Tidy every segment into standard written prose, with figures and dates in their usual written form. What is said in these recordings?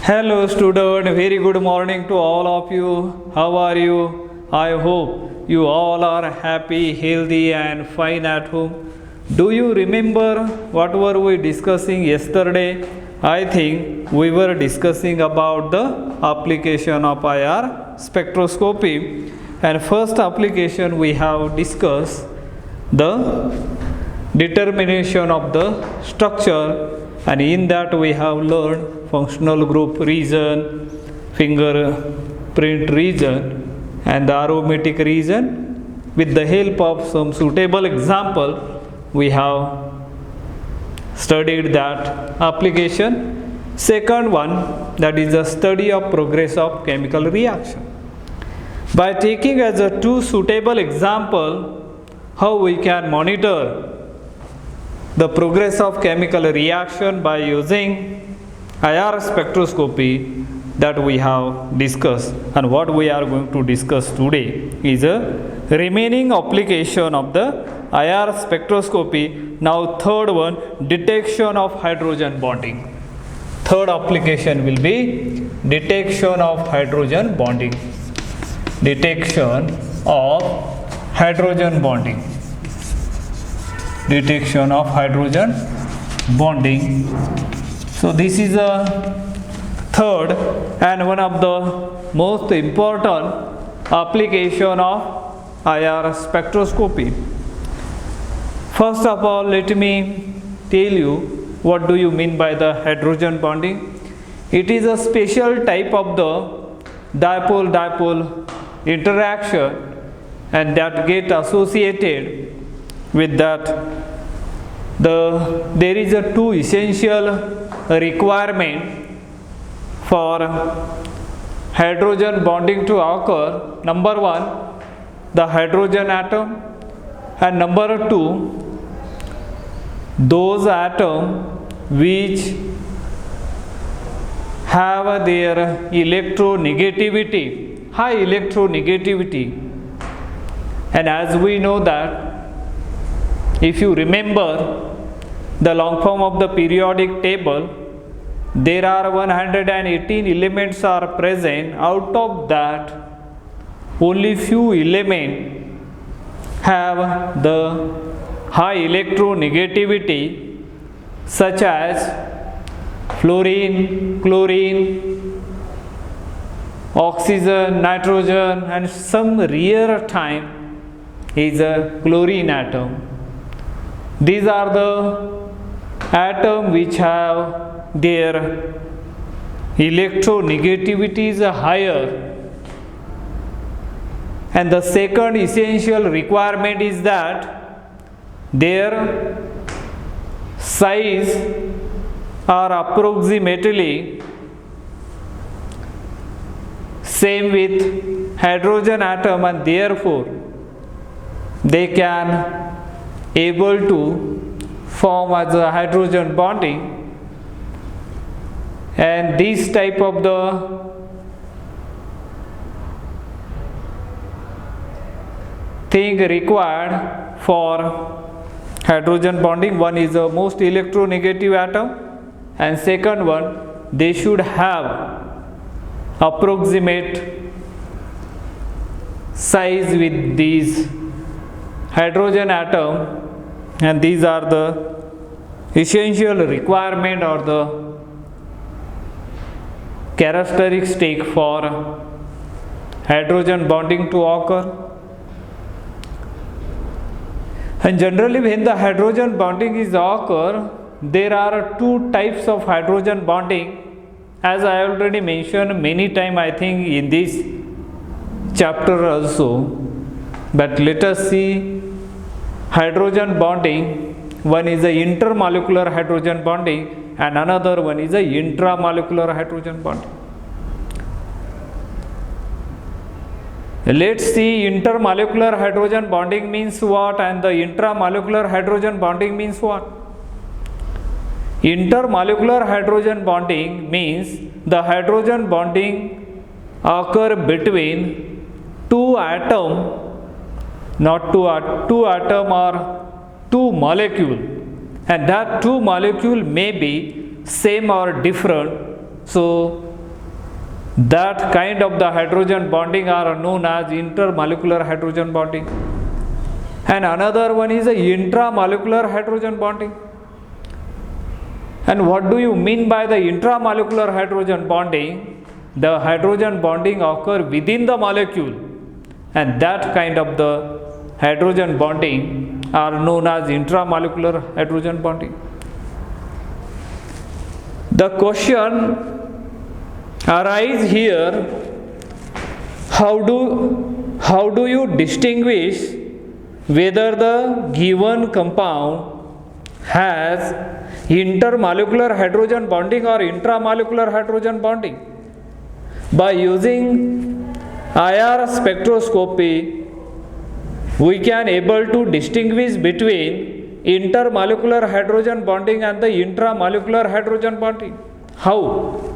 Hello student, very good morning to all of you. How are you? I hope you all are happy, healthy and fine at home. Do you remember what were we discussing yesterday? I think we were discussing about the application of IR spectroscopy, and first application we have discussed the determination of the structure, and in that we have learned functional group region, fingerprint region and the aromatic region. With the help of some suitable example, we have studied that application. Second one, that is the study of progress of chemical reaction. By taking as a two suitable example how we can monitor the progress of chemical reaction by using IR spectroscopy, that we have discussed, and what we are going to discuss today is a remaining application of the IR spectroscopy. Now third one, detection of hydrogen bonding. Third application will be detection of hydrogen bonding. Detection of hydrogen bonding. Detection of hydrogen bonding. So this is a third and one of the most important application of IR spectroscopy. First of all, let me tell you what do you mean by the hydrogen bonding. It is a special type of the dipole-dipole interaction, and that get associated with that there is a two essential requirement for hydrogen bonding to occur. Number one, the hydrogen atom, and number two, those atoms which have their electronegativity, high electronegativity. And as we know that, if you remember the long form of the periodic table, there are 118 elements are present. Out of that, only few elements have the high electronegativity, such as fluorine, chlorine, oxygen, nitrogen, and some rare time is a chlorine atom. These are the atoms which have their electronegativity is higher. And the second essential requirement is that their size are approximately same with hydrogen atom, and therefore they can able to form as a hydrogen bonding. And this type of the thing required for hydrogen bonding, one is the most electronegative atom, and second one, they should have approximate size with these hydrogen atom, and these are the essential requirement or the characteristic for hydrogen bonding to occur. And generally, when the hydrogen bonding is occur, there are two types of hydrogen bonding, as I already mentioned many times, I think in this chapter also. But let us see hydrogen bonding. One is a intermolecular hydrogen bonding and another one is a intramolecular hydrogen bonding. Let's see intermolecular hydrogen bonding means what and the intramolecular hydrogen bonding means what. Intermolecular hydrogen bonding means the hydrogen bonding occur between two atoms, not two atom or two molecule, and that two molecule may be same or different. So That kind of the hydrogen bonding are known as intermolecular hydrogen bonding. And another one is a intramolecular hydrogen bonding. And what do you mean by the intramolecular hydrogen bonding? The hydrogen bonding occur within the molecule, and that kind of the hydrogen bonding are known as intramolecular hydrogen bonding. The question arises here, how do you distinguish whether the given compound has intermolecular hydrogen bonding or intramolecular hydrogen bonding? By using IR spectroscopy, we can able to distinguish between intermolecular hydrogen bonding and the intramolecular hydrogen bonding. How?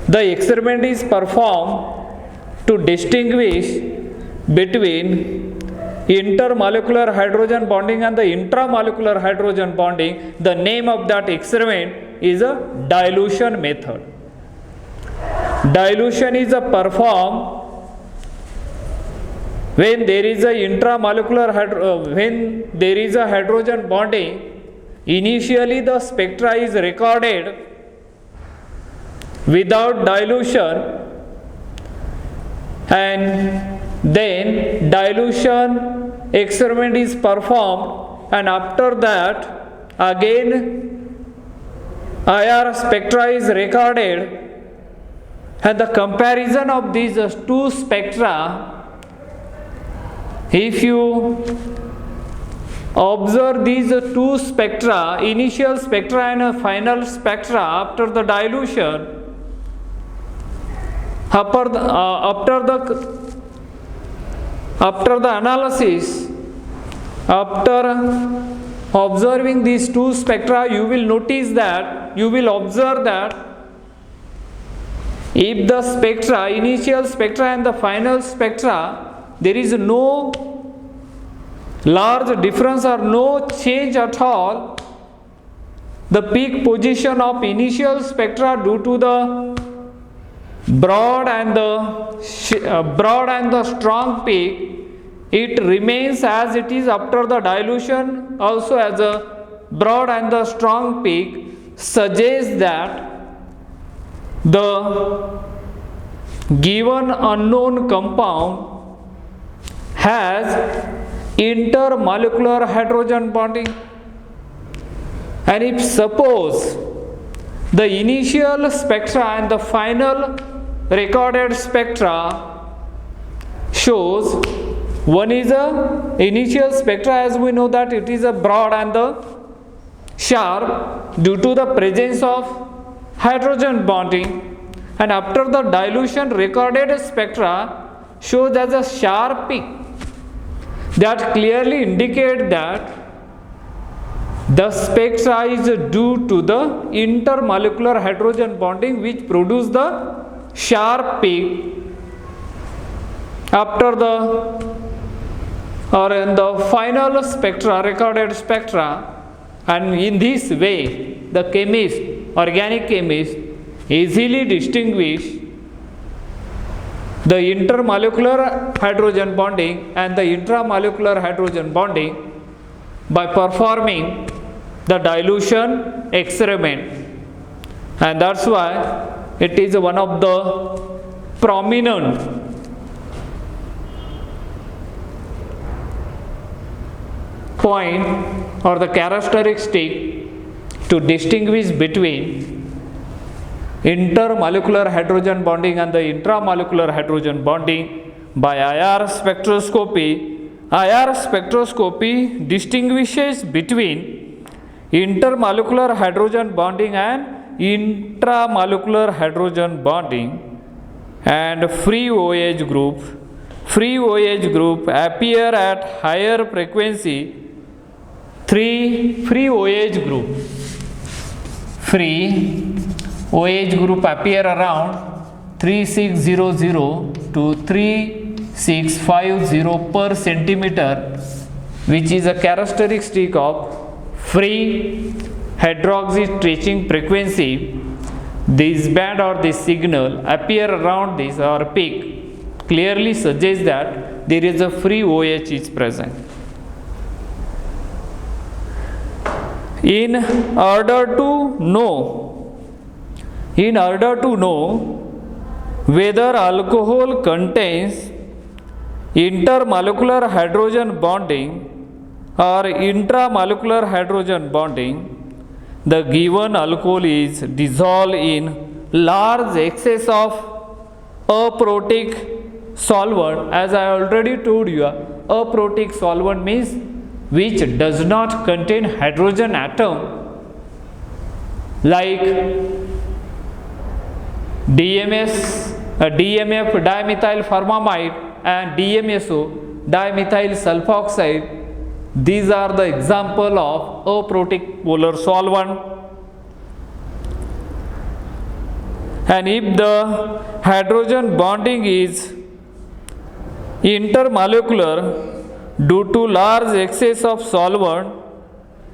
The experiment is performed to distinguish between intermolecular hydrogen bonding and the intramolecular hydrogen bonding. The name of that experiment is a dilution method. Dilution is performed when there is a when there is a hydrogen bonding. Initially the spectra is recorded without dilution, and then dilution experiment is performed, and after that again IR spectra is recorded, and the comparison of these two spectra, if you observe these two spectra, initial spectra and a final spectra after the dilution, after the analysis, after observing these two spectra, you will observe that if the spectra, initial spectra and the final spectra, there is no large difference or no change at all, the peak position of initial spectra due to the broad and the strong peak, it remains as it is after the dilution also as a broad and the strong peak, suggests that the given unknown compound has intermolecular hydrogen bonding. And if suppose the initial spectra and the final recorded spectra shows, one is a initial spectra, as we know that it is a broad and the sharp due to the presence of hydrogen bonding, and after the dilution recorded spectra shows as a sharp peak, that clearly indicate that the spectra is due to the intermolecular hydrogen bonding which produce the sharp peak after the or in the final spectra, recorded spectra. And in this way the chemist, organic chemist, easily distinguish the intermolecular hydrogen bonding and the intramolecular hydrogen bonding by performing the dilution experiment. And that's why it is one of the prominent point or the characteristic to distinguish between intermolecular hydrogen bonding and the intramolecular hydrogen bonding by IR spectroscopy. IR spectroscopy distinguishes between intermolecular hydrogen bonding and intramolecular hydrogen bonding and free OH group. Free OH group appear at higher frequency. Free OH group appear around 3600 to 3650 per centimeter, which is a characteristic of free hydroxy stretching frequency. this band or this signal appear around this or peak clearly suggests that there is a free OH is present. In order to know whether alcohol contains intermolecular hydrogen bonding or intramolecular hydrogen bonding, the given alcohol is dissolved in large excess of aprotic solvent. As I already told you, aprotic solvent means which does not contain hydrogen atom, like DMF dimethyl formamide and DMSO dimethyl sulfoxide. These are the example of aprotic polar solvent. And if the hydrogen bonding is intermolecular due to large excess of solvent,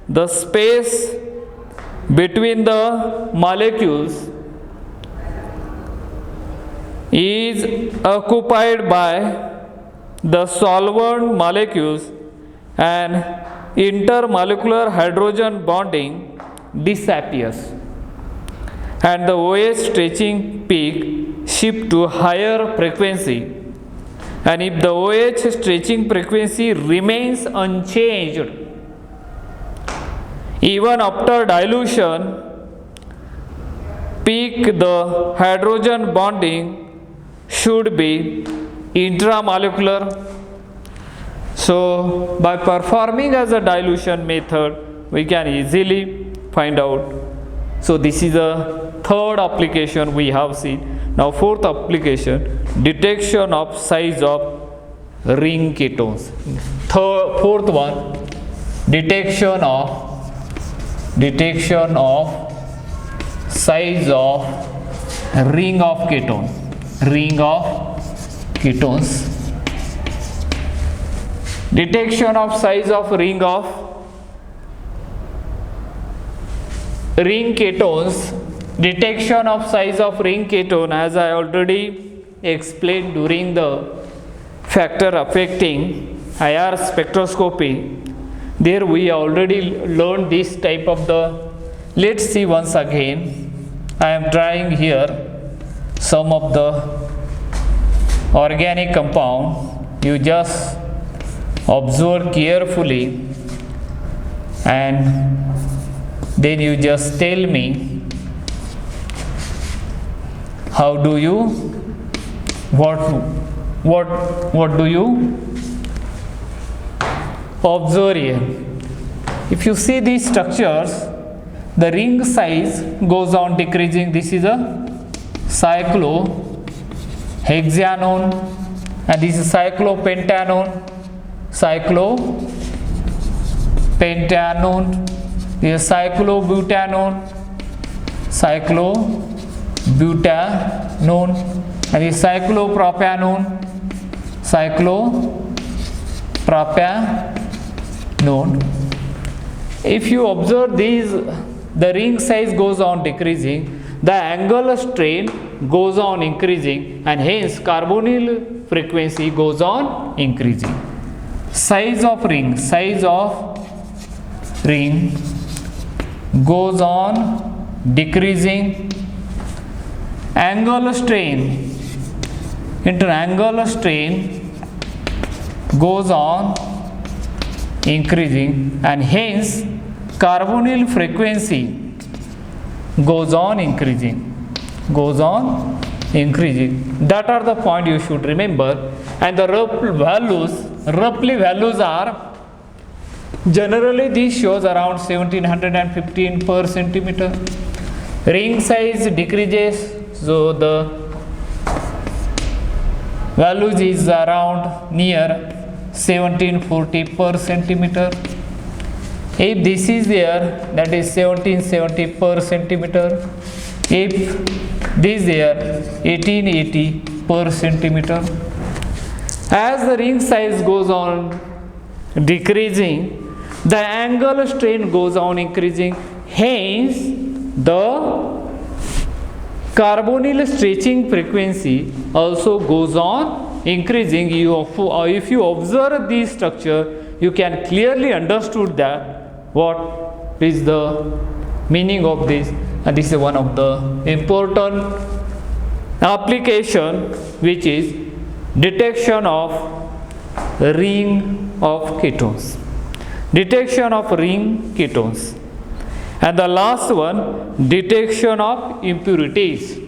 the space between the molecules is occupied by the solvent molecules and intermolecular hydrogen bonding disappears, and the OH stretching peak shift to higher frequency. And if the OH stretching frequency remains unchanged even after dilution, peak the hydrogen bonding should be intramolecular. So by performing as a dilution method, we can easily find out. So this is a third application we have seen. Now fourth application, detection of size of ring ketones. Fourth one, detection of size of ring of ketones. Detection of size of ring ketones. Detection of size of ring ketone, as I already explained during the factor affecting IR spectroscopy. There we already learned this type of the. Let's see once again. I am drawing here some of the organic compound. You just observe carefully and then you just tell me how do you what do you observe here. If you see these structures, the ring size goes on decreasing. This is a cyclohexanone and this is cyclopentanone. This is cyclobutanone and this is cyclopropanone. If you observe these, the ring size goes on decreasing, the angular strain goes on increasing, and hence carbonyl frequency goes on increasing. Size of ring goes on decreasing. Angular strain goes on increasing, and hence carbonyl frequency goes on increasing. That are the point you should remember. And the roughly values are, generally this shows around 1715 per centimeter. Ring size decreases, so the values is around near 1740 per centimeter. If this is there, that is 1770 per centimeter. If this there, 1880 per centimeter. As the ring size goes on decreasing, the angular strain goes on increasing. Hence, the carbonyl stretching frequency also goes on increasing. If you observe this structure, you can clearly understood that what is the meaning of this, and this is one of the important application, which is detection of ring of ketones. Detection of ring ketones. And the last one, detection of impurities.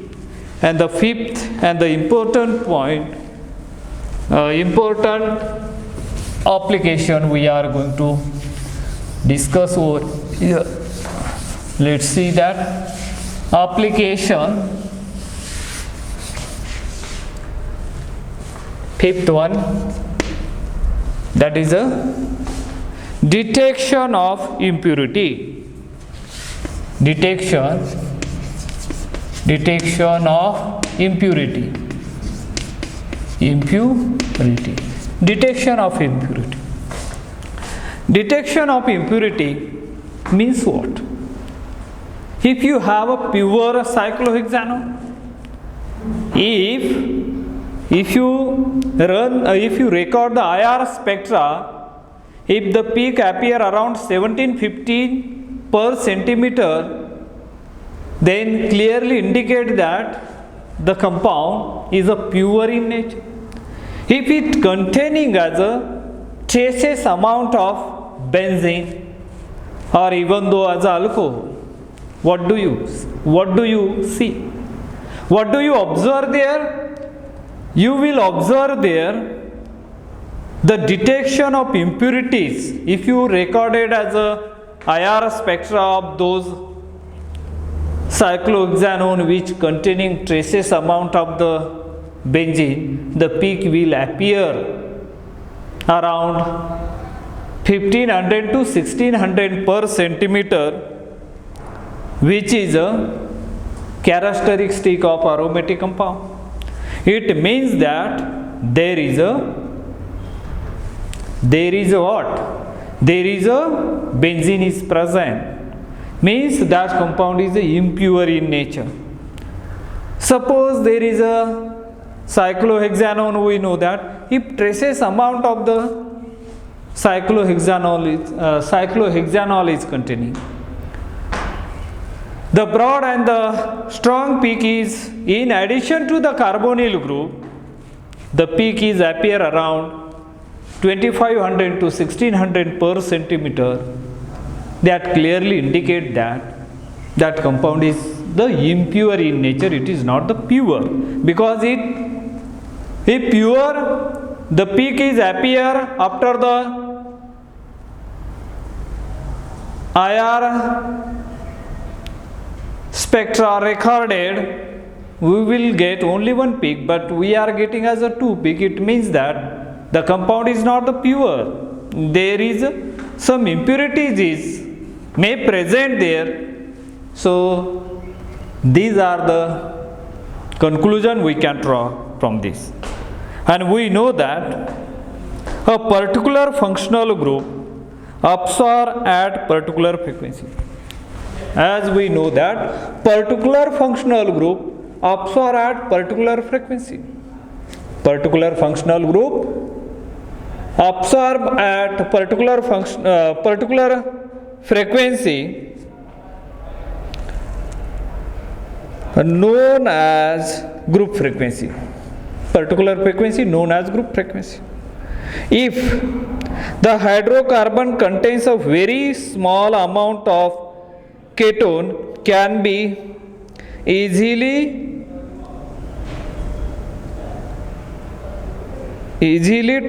And the fifth and the important point, important application we are going to discuss over here. Let's see that application. Fifth one, that is a detection of impurity. Detection of impurity. Detection of impurity. Detection of impurity means what? If you have a pure cyclohexanone, if you record the IR spectra, if the peak appear around 1715 per centimeter, then clearly indicate that the compound is a pure in nature. If it containing as a traces amount of benzene or even though as alcohol, what do you see? What do you observe there? You will observe there the detection of impurities. If you recorded as a IR spectra of those cyclohexanone which containing traces amount of the benzene, the peak will appear around 1500 to 1600 per centimeter, which is a characteristic of aromatic compound. It means that there is a benzene is present, means that compound is impure in nature. Suppose there is a cyclohexanone, we know that if traces amount of the cyclohexanol is containing, the broad and the strong peak is, in addition to the carbonyl group, the peak is appear around 2500 to 1600 per centimeter. That clearly indicate that compound is the impure in nature. It is not the pure, because if pure, the peak is appear after the IR spectra recorded, we will get only one peak, but we are getting as a two peak. It means that the compound is not the pure. There is some impurities may present there. So these are the conclusion we can draw from this. And we know that a particular functional group absorb at particular frequency. As we know that particular functional group absorb at particular frequency. Particular functional group absorb at particular frequency known as group frequency. Particular frequency known as group frequency. If the hydrocarbon contains a very small amount of ketone, can be easily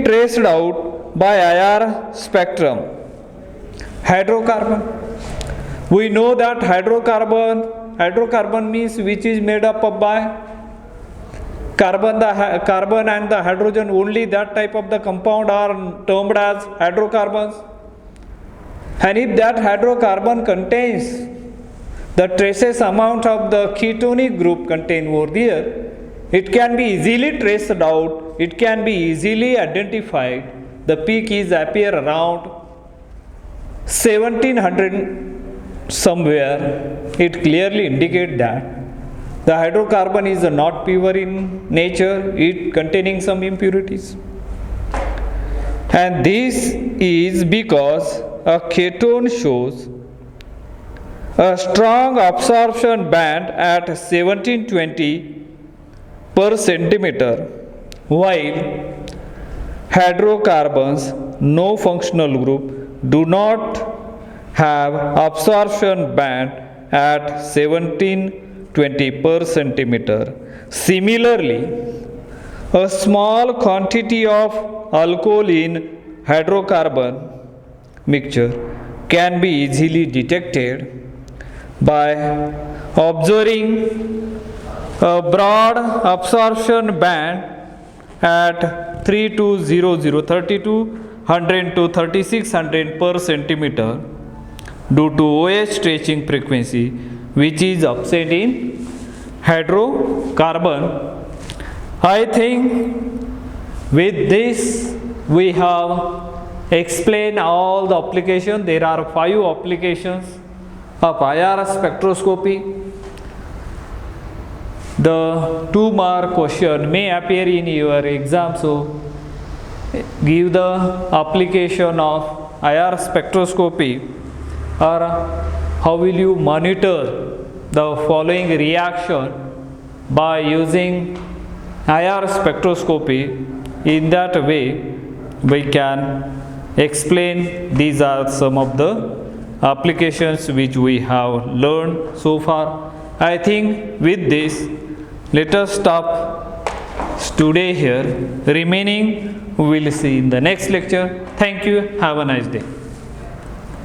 traced out by IR spectrum. Hydrocarbon. We know that hydrocarbon means which is made up of by carbon and the hydrogen. Only that type of the compound are termed as hydrocarbons. And if that hydrocarbon contains the traces amount of the ketonic group contained over there, it can be easily traced out, it can be easily identified. The peak is appear around 1700 somewhere. It clearly indicates that The hydrocarbon is not pure in nature, it containing some impurities. And this is because a ketone shows a strong absorption band at 1720 per centimeter, while hydrocarbons, no functional group, do not have absorption band at 1720 per centimeter. Similarly, a small quantity of alcohol in hydrocarbon mixture can be easily detected by observing a broad absorption band at 3200 to 3600 per centimeter due to OH stretching frequency, which is absent in hydrocarbon. I think with this we have explained all the applications. There are 5 applications of IR spectroscopy. The 2-mark question may appear in your exam, so give the application of IR spectroscopy, or how will you monitor the following reaction by using IR spectroscopy. In that way we can explain. These are some of the applications which we have learned so far. I think with this let us stop today here. Remaining we will see in the next lecture. Thank you. Have a nice day.